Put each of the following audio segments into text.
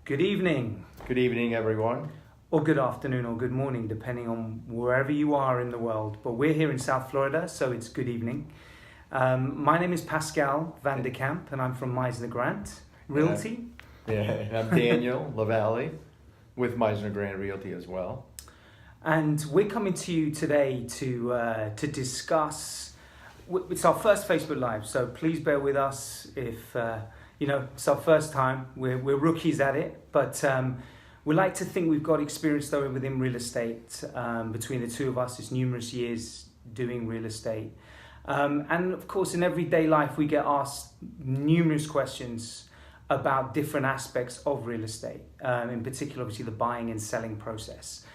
Good evening, Good evening, everyone. or good afternoon, or good morning, depending on wherever you are in the world. But we're here in South Florida, so it's good evening. My name is Pascal Van de Kamp, and I'm from Meisner Grant Realty. Yeah, and I'm Daniel LaValle with Meisner Grant Realty as well. And we're coming to you today to discuss. It's our first Facebook Live, so please bear with us if it's our first time. We're rookies at it, but we like to think we've got experience though within real estate. Between the two of us, it's numerous years doing real estate, and of course, in everyday life, we get asked numerous questions about different aspects of real estate. In particular, obviously, the buying and selling process.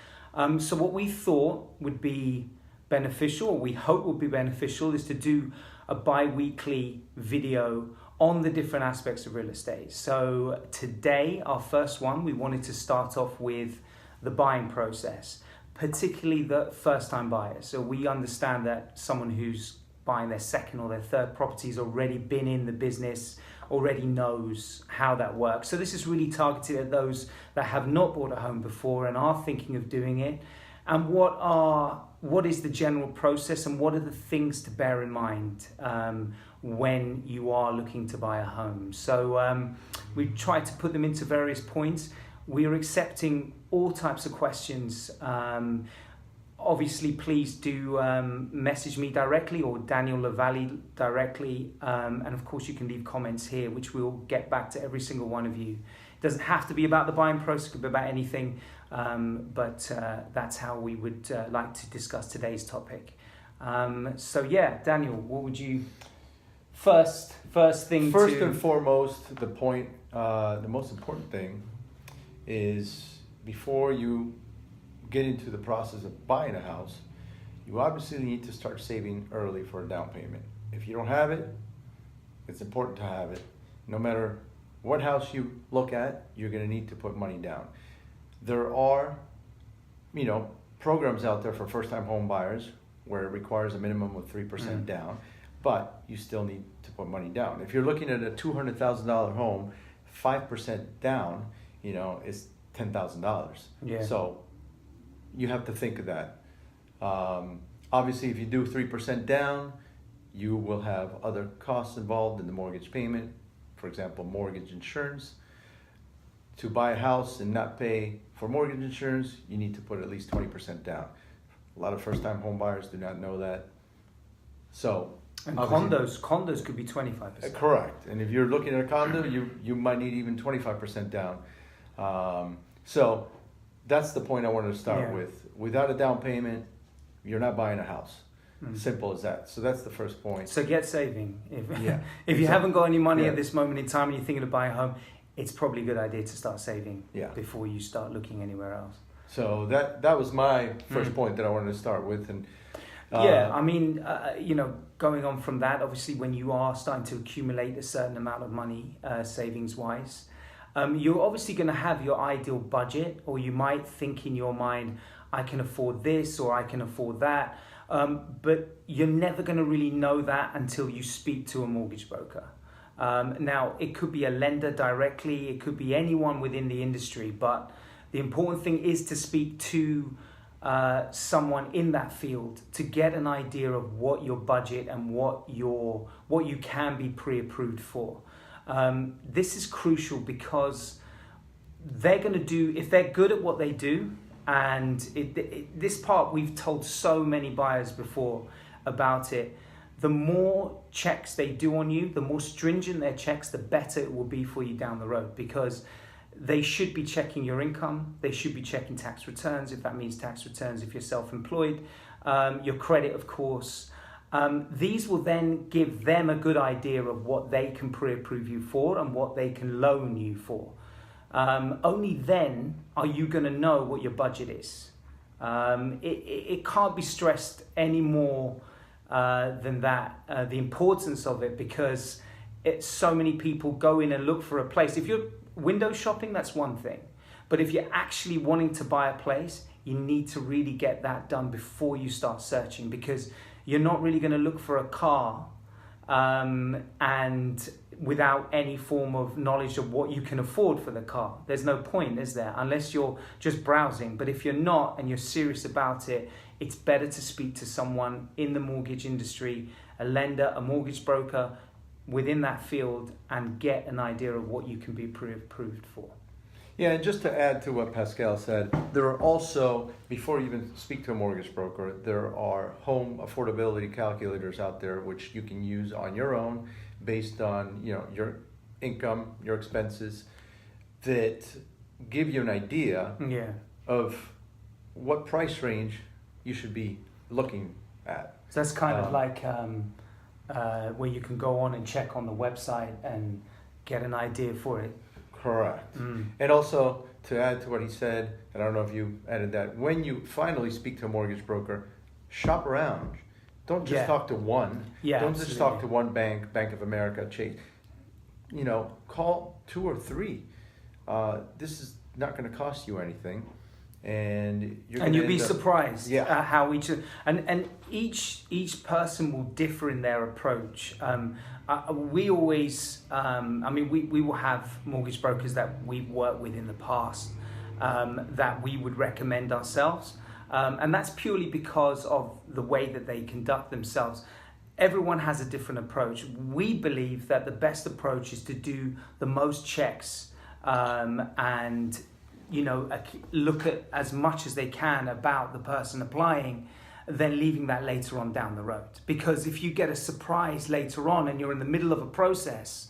So what we thought would be beneficial, or we hope would be beneficial, is to do a bi-weekly video on the different aspects of real estate. So today, our first one, we wanted to start off with the buying process, particularly the first-time buyers. So we understand that someone who's buying their second or their third property has already been in the business, already knows how that works. So this is really targeted at those that have not bought a home before and are thinking of doing it. And what is the general process, and what are the things to bear in mind when you are looking to buy a home? So we tried to put them into various points. We are accepting all types of questions. Obviously, please do message me directly or Daniel LaValle directly. And of course, you can leave comments here, which we'll get back to every single one of you. It doesn't have to be about the buying process, it could be about anything. But that's how we would like to discuss today's topic. So yeah, Daniel, what would you first thing? First and foremost, the most important thing is before you get into the process of buying a house, you obviously need to start saving early for a down payment. If you don't have it, it's important to have it. No matter what house you look at, you're going to need to put money down. There are, programs out there for first-time home buyers where it requires a minimum of 3% down, but you still need to put money down. If you're looking at a $200,000 home, 5% down, is $10,000. Yeah. So you have to think of that. Obviously, if you do 3% down, you will have other costs involved in the mortgage payment. For example, mortgage insurance. To buy a house and not pay for mortgage insurance, you need to put at least 20% down. A lot of first-time home buyers do not know that. So, and condos could be 25%. Correct. And if you're looking at a condo, you might need even 25% down. So that's the point I wanted to start with. Without a down payment, you're not buying a house. Simple as that. So that's the first point. So get saving. If you haven't got any money at this moment in time and you're thinking of buying a home, it's probably a good idea to start saving before you start looking anywhere else. So that was my first point that I wanted to start with. And going on from that, obviously when you are starting to accumulate a certain amount of money, savings-wise, you're obviously going to have your ideal budget, or you might think in your mind, I can afford this or I can afford that. But you're never going to really know that until you speak to a mortgage broker. Now, it could be a lender directly, it could be anyone within the industry, but the important thing is to speak to someone in that field to get an idea of what your budget and what you can be pre-approved for. This is crucial because they're going to do, if they're good at what they do, and this part we've told so many buyers before about it, the more checks they do on you, the more stringent their checks, the better it will be for you down the road, because they should be checking your income, they should be checking tax returns, if that means tax returns if you're self-employed, your credit, of course. These will then give them a good idea of what they can pre-approve you for and what they can loan you for. Only then are you going to know what your budget is. It can't be stressed any more than that, the importance of it, because so many people go in and look for a place. If you're window shopping, that's one thing. But if you're actually wanting to buy a place, you need to really get that done before you start searching, because you're not really going to look for a car and without any form of knowledge of what you can afford for the car. There's no point, is there? Unless you're just browsing. But if you're not and you're serious about it, it's better to speak to someone in the mortgage industry, a lender, a mortgage broker within that field, and get an idea of what you can be pre-approved for. Yeah, and just to add to what Pascal said, there are also, before you even speak to a mortgage broker, there are home affordability calculators out there which you can use on your own based on, you know, your income, your expenses, that give you an idea of what price range you should be looking at. So that's kind of like where you can go on and check on the website and get an idea for it. Correct. And also, to add to what he said, and I don't know if you added that, when you finally speak to a mortgage broker, shop around. Don't just talk to one. Yeah, don't just talk to one bank, Bank of America, Chase. You know, call 2 or 3. This is not going to cost you anything. And you'll be surprised at how each person will differ in their approach. We always, we will have mortgage brokers that we've worked with in the past that we would recommend ourselves, and that's purely because of the way that they conduct themselves. Everyone has a different approach. We believe that the best approach is to do the most checks and look at as much as they can about the person applying, then leaving that later on down the road. Because if you get a surprise later on and you're in the middle of a process,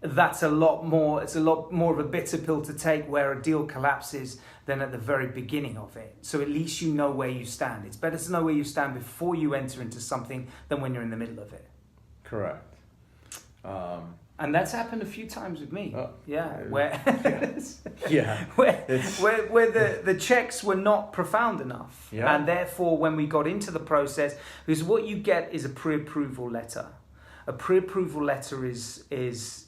it's a lot more of a bitter pill to take where a deal collapses than at the very beginning of it. So at least you know where you stand. It's better to know where you stand before you enter into something than when you're in the middle of it. Correct. And that's happened a few times with me. Where the checks were not profound enough. Yeah. And therefore, when we got into the process, because what you get is a pre-approval letter. A pre-approval letter is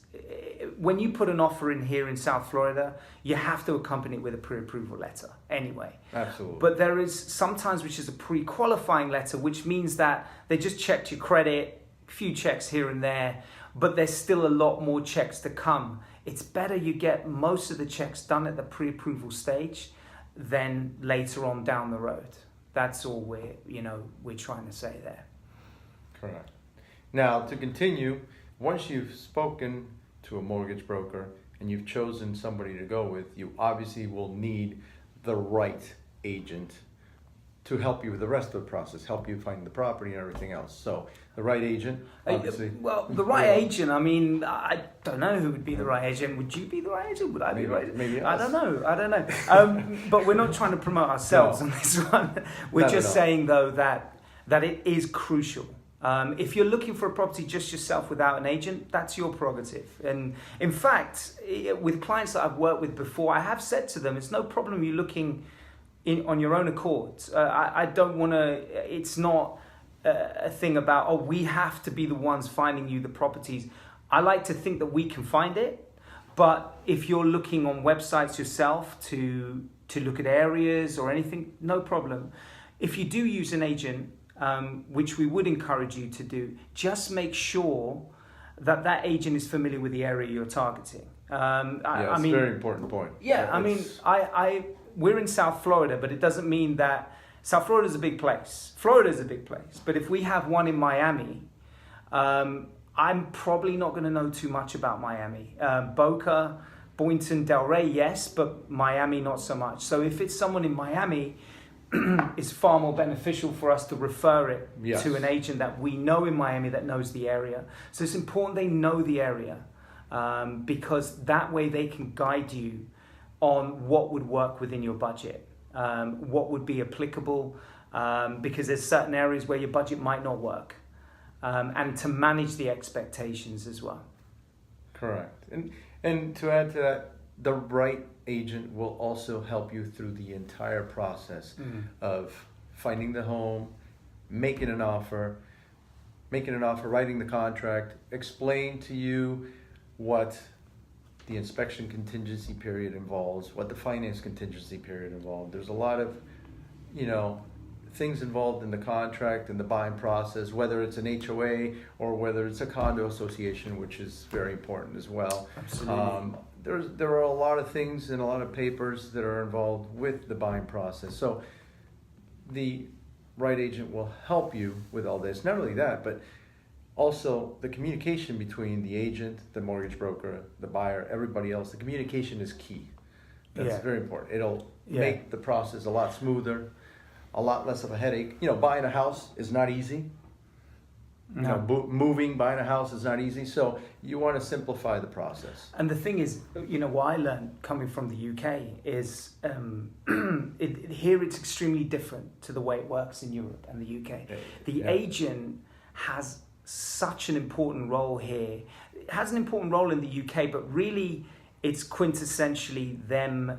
when you put an offer in here in South Florida, you have to accompany it with a pre-approval letter anyway. Absolutely. But there is sometimes which is a pre-qualifying letter, which means that they just checked your credit, a few checks here and there, but there's still a lot more checks to come. It's better you get most of the checks done at the pre-approval stage than later on down the road. That's all we're trying to say there. Correct. Now, to continue, once you've spoken to a mortgage broker and you've chosen somebody to go with, you obviously will need the right agent to help you with the rest of the process, help you find the property and everything else. So the right agent, obviously. Well, the right agent, I don't know who would be the right agent. Would you be the right agent? Would I be the right agent? Maybe I don't know. But we're not trying to promote ourselves on this one. We're just saying, though, that it is crucial. If you're looking for a property just yourself without an agent, that's your prerogative. And in fact, with clients that I've worked with before, I have said to them, it's no problem you looking on your own accord. I don't want to, it's not a thing about, we have to be the ones finding you the properties. I like to think that we can find it, but if you're looking on websites yourself to look at areas or anything, no problem. If you do use an agent, which we would encourage you to do, just make sure that agent is familiar with the area you're targeting. It's a very important point. We're in South Florida, but it doesn't mean that South Florida is a big place. Florida is a big place. But if we have one in Miami, I'm probably not going to know too much about Miami. Boca, Boynton, Delray, yes, but Miami, not so much. So if it's someone in Miami, it's far more beneficial for us to refer it to an agent that we know in Miami that knows the area. So it's important they know the area because that way they can guide you on what would work within your budget, what would be applicable, because there's certain areas where your budget might not work, and to manage the expectations as well. Correct. And to add to that, the right agent will also help you through the entire process of finding the home, making an offer, writing the contract, explain to you what the inspection contingency period involves, what the finance contingency period involves. There's a lot of, things involved in the contract and the buying process, whether it's an HOA or whether it's a condo association, which is very important as well. Absolutely. There are a lot of things and a lot of papers that are involved with the buying process. So the right agent will help you with all this. Not only that, but also the communication between the agent, the mortgage broker, the buyer, everybody else. The communication is key. That's very important. It'll make the process a lot smoother, a lot less of a headache. You know, buying a house is not easy. You know, buying a house is not easy. So you want to simplify the process. And the thing is, you know, what I learned coming from the UK is here it's extremely different to the way it works in Europe and the UK. The agent has such an important role here. It has an important role in the UK, but really it's quintessentially them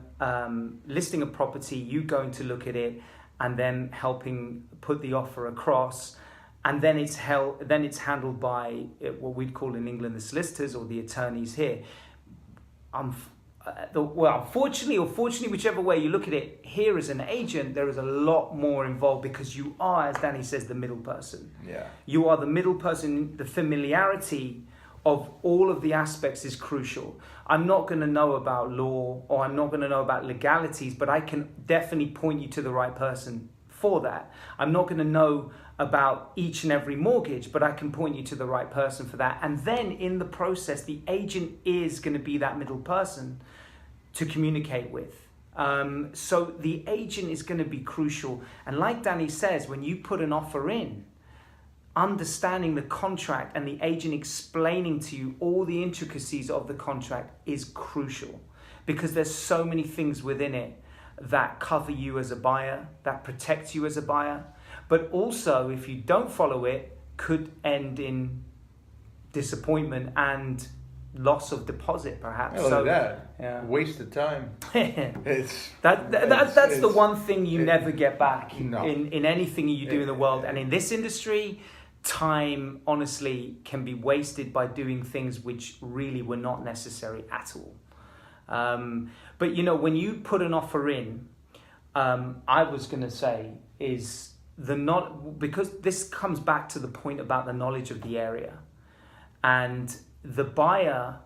listing a property, you going to look at it, and then helping put the offer across. And then it's handled by what we'd call in England the solicitors or the attorneys here. Unfortunately or fortunately, whichever way you look at it, here as an agent, there is a lot more involved because you are, as Danny says, the middle person. Yeah. You are the middle person. The familiarity of all of the aspects is crucial. I'm not going to know about law or I'm not going to know about legalities, but I can definitely point you to the right person for that. I'm not going to know about each and every mortgage, but I can point you to the right person for that. And then in the process, the agent is going to be that middle person to communicate with. So the agent is going to be crucial. And like Danny says, when you put an offer in, understanding the contract and the agent explaining to you all the intricacies of the contract is crucial because there's so many things within it that cover you as a buyer, that protect you as a buyer. But also, if you don't follow it, could end in disappointment and loss of deposit, perhaps. Waste of time. That's the one thing you never get back in anything you do in the world. And in this industry, time, honestly, can be wasted by doing things which really were not necessary at all. But, you know, when you put an offer in, I was going to say is because this comes back to the point about the knowledge of the area, and the buyer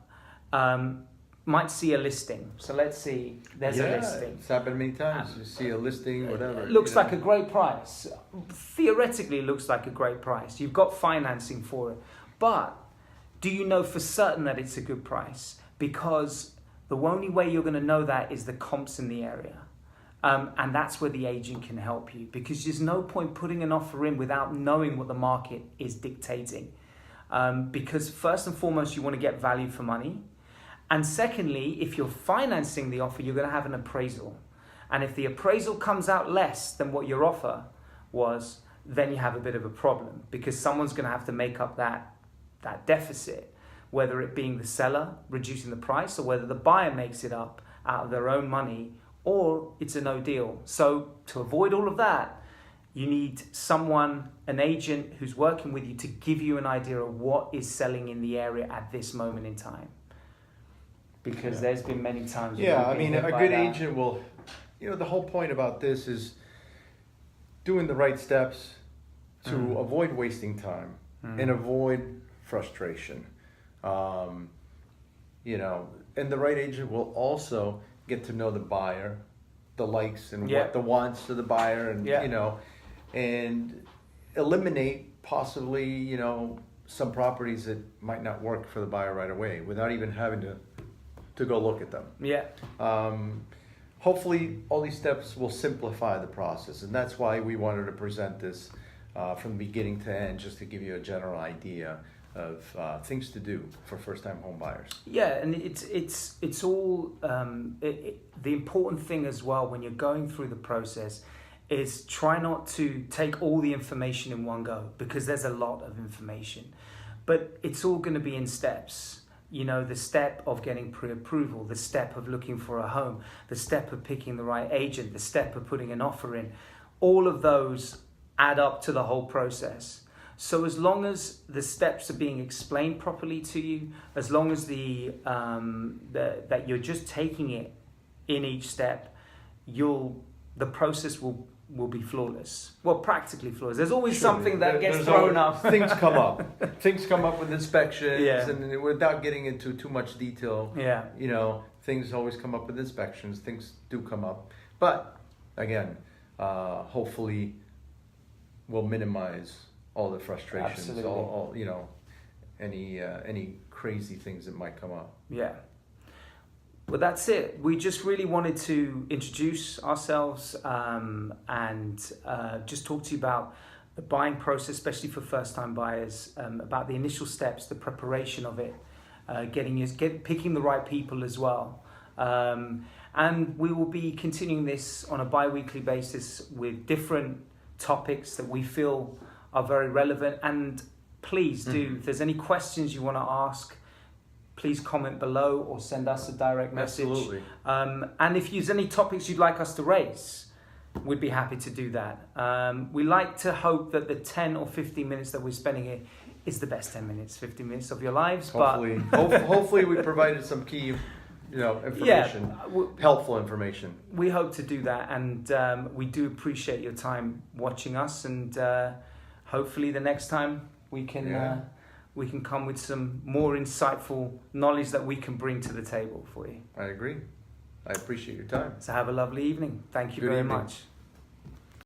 might see a listing. So let's see, there's a listing. It's happened many times. You see a listing, whatever. It looks like a great price. Theoretically, it looks like a great price. You've got financing for it. But do you know for certain that it's a good price? Because the only way you're going to know that is the comps in the area. And that's where the agent can help you, because there's no point putting an offer in without knowing what the market is dictating. Because first and foremost, you want to get value for money. And secondly, if you're financing the offer, you're going to have an appraisal. And if the appraisal comes out less than what your offer was, then you have a bit of a problem, because someone's going to have to make up that deficit, whether it being the seller reducing the price or whether the buyer makes it up out of their own money, or it's a no deal. So to avoid all of that, you need someone, an agent who's working with you to give you an idea of what is selling in the area at this moment in time. Because there's been many times. Yeah, I mean, a good agent will, you know, the whole point about this is doing the right steps to avoid wasting time and avoid frustration. You know, and the right agent will also get to know the buyer, the likes and what the wants of the buyer, and you know, and eliminate possibly, you know, some properties that might not work for the buyer right away without even having to go look at them. Hopefully all these steps will simplify the process, and that's why we wanted to present this from beginning to end, just to give you a general idea of things to do for first-time home buyers. Yeah, and it's all the important thing as well when you're going through the process is try not to take all the information in one go, because there's a lot of information, but it's all going to be in steps. You know, the step of getting pre-approval, the step of looking for a home, the step of picking the right agent, the step of putting an offer in, all of those add up to the whole process. So as long as the steps are being explained properly to you, as long as that you're just taking it in each step, the process will will be flawless. Well, practically flawless. There's always Sure, something that gets there's thrown always- up. Things come up. Things come up with inspections, Yeah. and without getting into too much detail, Yeah. you know, things always come up with inspections. Things do come up, but again, hopefully, we'll minimize all the frustrations, Absolutely. all you know, any crazy things that might come up. Yeah. Well, that's it. We just really wanted to introduce ourselves and just talk to you about the buying process, especially for first-time buyers, about the initial steps, the preparation of it, picking the right people as well. And we will be continuing this on a bi-weekly basis with different topics that we feel are very relevant. And please do, if there's any questions you want to ask, please comment below or send us a direct message. Absolutely. And if there's any topics you'd like us to raise, we'd be happy to do that. We like to hope that the 10 or 15 minutes that we're spending here is the best 10 minutes, 15 minutes of your lives. Hopefully, hopefully we provided some key, you know, information, helpful information. We hope to do that, and we do appreciate your time watching us, and hopefully the next time we can come with some more insightful knowledge that we can bring to the table for you. I agree. I appreciate your time. So have a lovely evening. Thank you Good very evening. much.